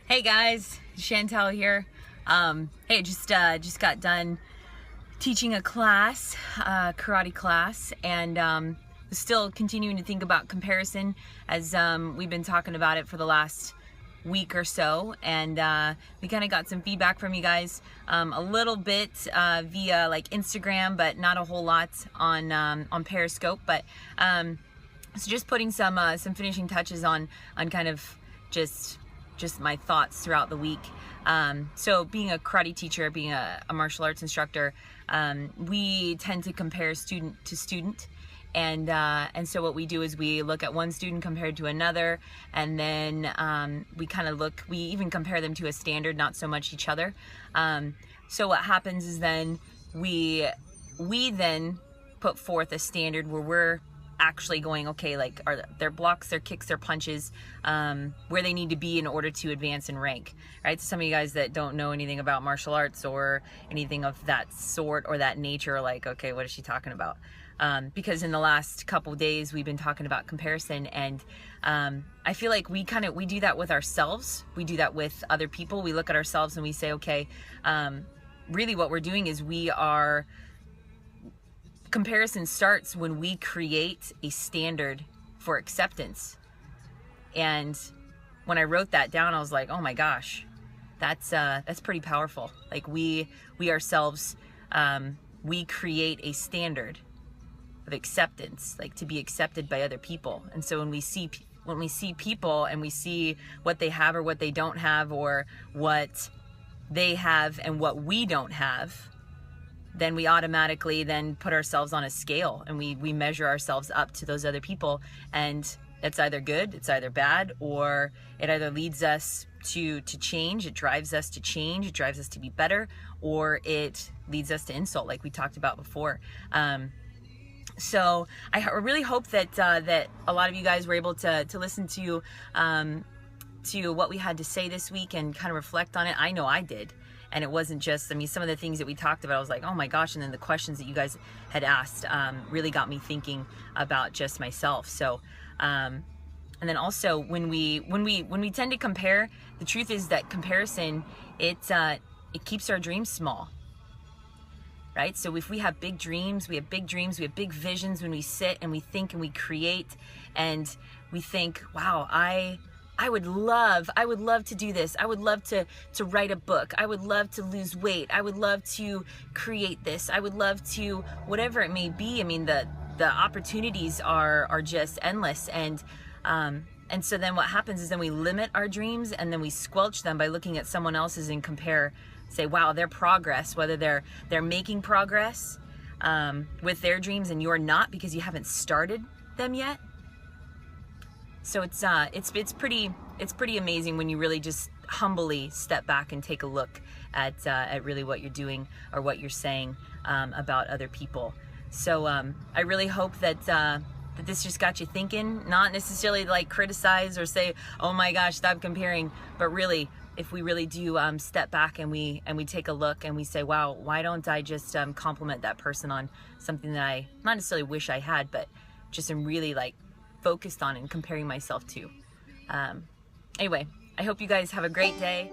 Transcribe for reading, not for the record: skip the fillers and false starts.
Hey guys, Chantel here. Hey, just got done teaching a class, karate class, and still continuing to think about comparison as we've been talking about it for the last week or so, and we kind of got some feedback from you guys, a little bit via like Instagram, but not a whole lot on Periscope. But so just putting some finishing touches on kind of just my thoughts throughout the week. So being a karate teacher, being a martial arts instructor, we tend to compare student to student. And so what we do is we look at one student compared to another, and then we even compare them to a standard, not so much each other. So what happens is then we then put forth a standard where we're actually going, okay, like, are their blocks, their kicks, their punches, where they need to be in order to advance in rank, right? So some of you guys that don't know anything about martial arts or anything of that sort or that nature are like, okay, what is she talking about? Because in the last couple of days we've been talking about comparison, and I feel like we do that with ourselves. We do that with other people. We look at ourselves and we say, okay, really what we're doing is comparison starts when we create a standard for acceptance. And when I wrote that down, I was like, oh my gosh, that's pretty powerful. Like we ourselves, we create a standard of acceptance, like to be accepted by other people. And so when we see people and we see what they have or what they don't have, or what they have and what we don't have, then we automatically then put ourselves on a scale and we measure ourselves up to those other people. And it's either good, it's either bad, or it either leads us to change, it drives us to change, it drives us to be better, or it leads us to insult, like we talked about before. So I really hope that that a lot of you guys were able to listen to what we had to say this week and kind of reflect on it. I know I did. And it wasn't just, some of the things that we talked about, I was like, oh my gosh. And then the questions that you guys had asked really got me thinking about just myself. So, and then also when we tend to compare, the truth is that comparison, it keeps our dreams small, right? So if we have big dreams, we have big visions when we sit and we think and we create and we think, wow, I would love to do this. I would love to write a book. I would love to lose weight. I would love to create this. I would love to, whatever it may be. The opportunities are just endless. And so then what happens is then we limit our dreams and then we squelch them by looking at someone else's and compare, say, wow, their progress, whether they're making progress with their dreams and you're not because you haven't started them yet. So it's pretty amazing when you really just humbly step back and take a look at really what you're doing or what you're saying about other people. So I really hope that this just got you thinking, not necessarily like criticize or say, oh my gosh, stop comparing, but really, if we really do step back and we take a look and we say, wow, why don't I just compliment that person on something that I not necessarily wish I had, but just am really like focused on and comparing myself to. Anyway, I hope you guys have a great day.